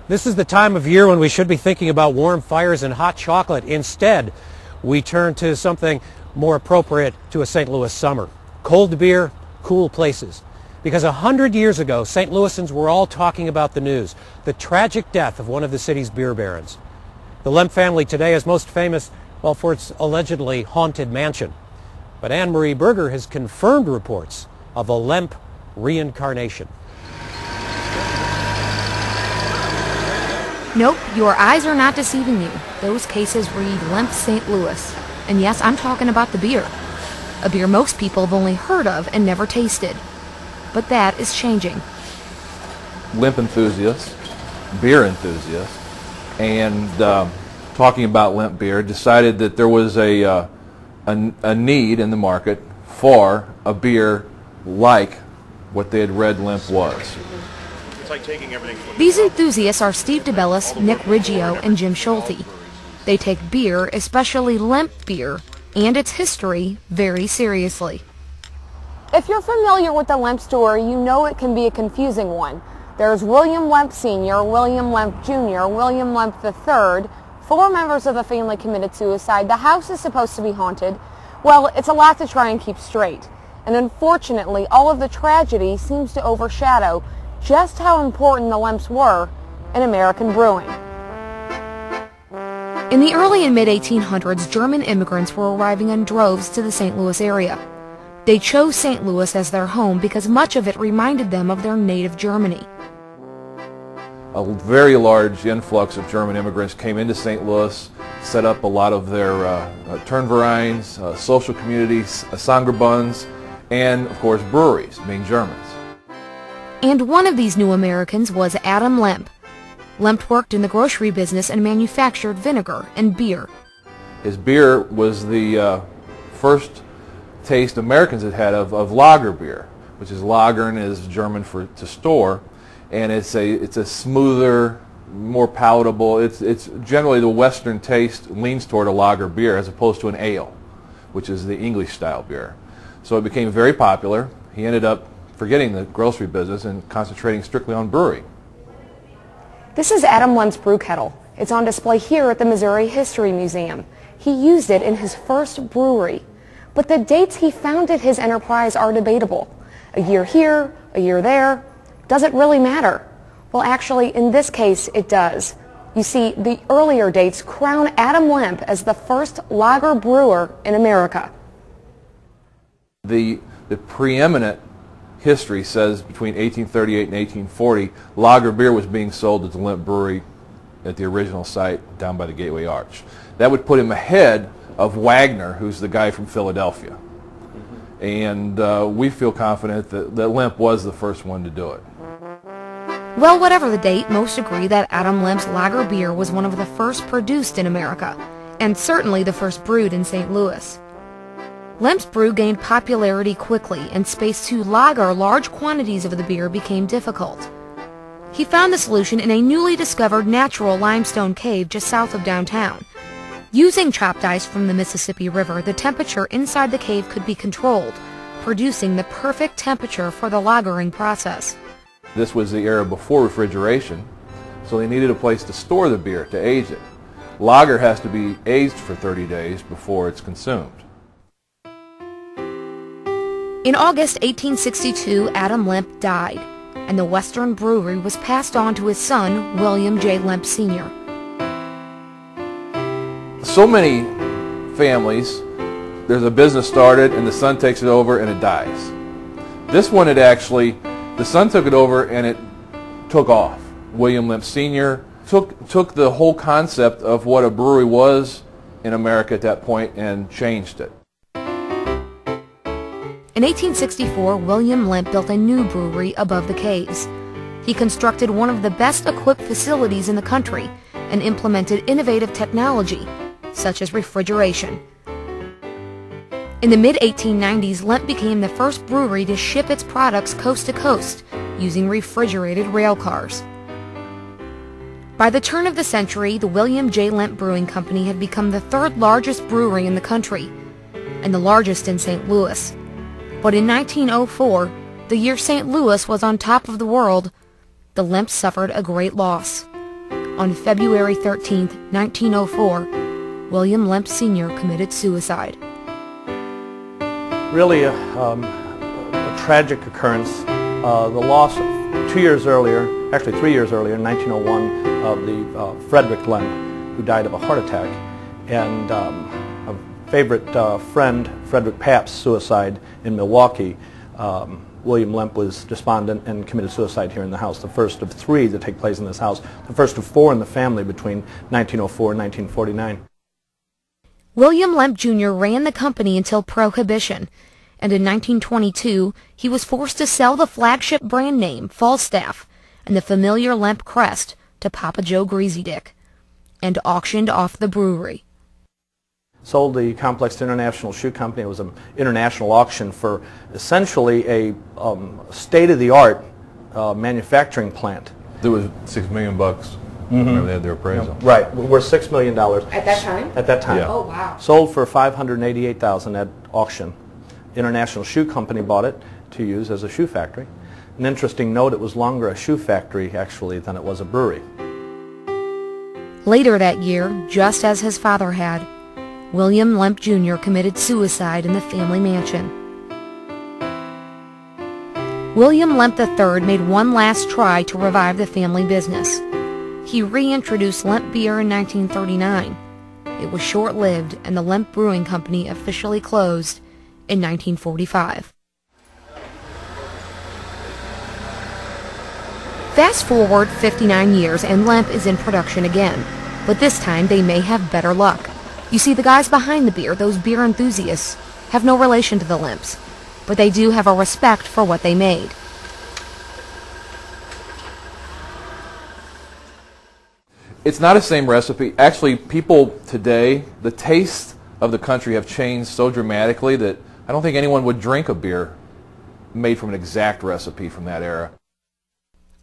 This is the time of year when we should be thinking about warm fires and hot chocolate. Instead, we turn to something more appropriate to a St. Louis summer. Cold beer, cool places. Because 100 years ago, St. Louisans were all talking about the news, the tragic death of one of the city's beer barons. The Lemp family today is most famous, well, for its allegedly haunted mansion. But Anne-Marie Berger has confirmed reports of a Lemp reincarnation. Nope, your eyes are not deceiving you. Those cases read Lemp St. Louis. And yes, I'm talking about the beer. A beer most people have only heard of and never tasted. But that is changing. Lemp enthusiasts, beer enthusiasts, and talking about Lemp beer, decided that there was a need in the market for a beer like what they had read Lemp was. Like taking everything from These enthusiasts are Steve DeBellis, Nick Riggio, and Jim Schulte. They take beer, especially Lemp beer, and its history very seriously. If you're familiar with the Lemp story, you know it can be a confusing one. There's Wiliam Lemp Sr., Wiliam Lemp Jr., William Lemp III, 4 members of the family committed suicide. The house is supposed to be haunted. Well, it's a lot to try and keep straight. And unfortunately, all of the tragedy seems to overshadow just how important the Lemps were in American brewing. In the early and mid-1800s, German immigrants were arriving in droves to the St. Louis area. They chose St. Louis as their home because much of it reminded them of their native Germany. A very large influx of German immigrants came into St. Louis, set up a lot of their Turnvereins, social communities, Sangerbunds, and of course breweries, being Germans. And one of these new Americans was Adam Lemp. Lemp worked in the grocery business and manufactured vinegar and beer. His beer was the first taste Americans had had of lager beer, which is lagern is German for to store, and it's a smoother, more palatable. It's generally the Western taste leans toward a lager beer as opposed to an ale, which is the English style beer. So it became very popular. He ended up forgetting the grocery business and concentrating strictly on brewing. This is Adam Lemp's brew kettle. It's on display here at the Missouri History Museum. He used it in his first brewery. But the dates he founded his enterprise are debatable. A year here, a year there. Does it really matter? Well, actually, in this case, it does. You see, the earlier dates crown Adam Lemp as the first lager brewer in America. The preeminent history says between 1838 and 1840, lager beer was being sold at the Lemp Brewery at the original site down by the Gateway Arch. That would put him ahead of Wagner, who's the guy from Philadelphia. And we feel confident that Lemp was the first one to do it. Well, whatever the date, most agree that Adam Lemp's lager beer was one of the first produced in America, and certainly the first brewed in St. Louis. Lemp's brew gained popularity quickly, and space to lager large quantities of the beer became difficult. He found the solution in a newly discovered natural limestone cave just south of downtown. Using chopped ice from the Mississippi River, the temperature inside the cave could be controlled, producing the perfect temperature for the lagering process. This was the era before refrigeration, so they needed a place to store the beer, to age it. Lager has to be aged for 30 days before it's consumed. In August 1862, Adam Lemp died, and the Western Brewery was passed on to his son, Wiliam J. Lemp Sr. So many families, there's a business started and the son takes it over and it dies. This one, the son took it over and it took off. Wiliam Lemp Sr. took the whole concept of what a brewery was in America at that point and changed it. In 1864, William Lemp built a new brewery above the caves. He constructed one of the best equipped facilities in the country and implemented innovative technology, such as refrigeration. In the mid-1890s, Lemp became the first brewery to ship its products coast to coast using refrigerated railcars. By the turn of the century, the William J. Lemp Brewing Company had become the third largest brewery in the country and the largest in St. Louis. But in 1904, the year St. Louis was on top of the world, the Lemps suffered a great loss. On February 13, 1904, William Lemp Sr. committed suicide. Really a tragic occurrence. The loss 2 years earlier, actually 3 years earlier, in 1901, of the Frederick Lemp, who died of a heart attack, and a favorite friend, Frederick Papp's suicide in Milwaukee. William Lemp was despondent and committed suicide here in the house, the first of 3 that take place in this house, the first of 4 in the family between 1904 and 1949. William Lemp Jr. ran the company until Prohibition, and in 1922 he was forced to sell the flagship brand name, Falstaff, and the familiar Lemp crest to Papa Joe Greasydick, and auctioned off the brewery. Sold the complex to International Shoe Company. It was an international auction for essentially a state-of-the-art manufacturing plant. There was $6 million. Remember they had their appraisal. Right, worth $6 million. At that time? At that time. Yeah. Oh, wow. Sold for $588,000 at auction. International Shoe Company bought it to use as a shoe factory. An interesting note, it was longer a shoe factory actually than it was a brewery. Later that year, just as his father had, William Lemp Jr. committed suicide in the family mansion. William Lemp III made one last try to revive the family business. He reintroduced Lemp beer in 1939. It was short-lived, and the Lemp Brewing Company officially closed in 1945. Fast forward 59 years and Lemp is in production again, but this time they may have better luck. You see, the guys behind the beer, those beer enthusiasts, have no relation to the Lemps, but they do have a respect for what they made. It's not the same recipe. Actually, people today, the tastes of the country have changed so dramatically that I don't think anyone would drink a beer made from an exact recipe from that era.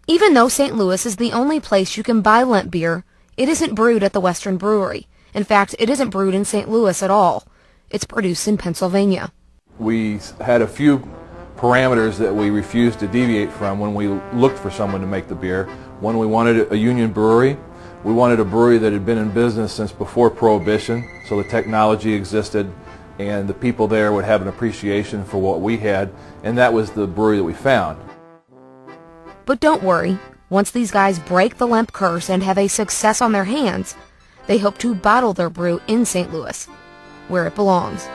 Even though St. Louis is the only place you can buy Lemp beer, it isn't brewed at the Western Brewery. In fact, it isn't brewed in St. Louis at all. It's produced in Pennsylvania. We had a few parameters that we refused to deviate from when we looked for someone to make the beer. One, we wanted a union brewery. We wanted a brewery that had been in business since before Prohibition, so the technology existed and the people there would have an appreciation for what we had, and that was the brewery that we found. But don't worry, once these guys break the Lemp curse and have a success on their hands, they hope to bottle their brew in St. Louis, where it belongs.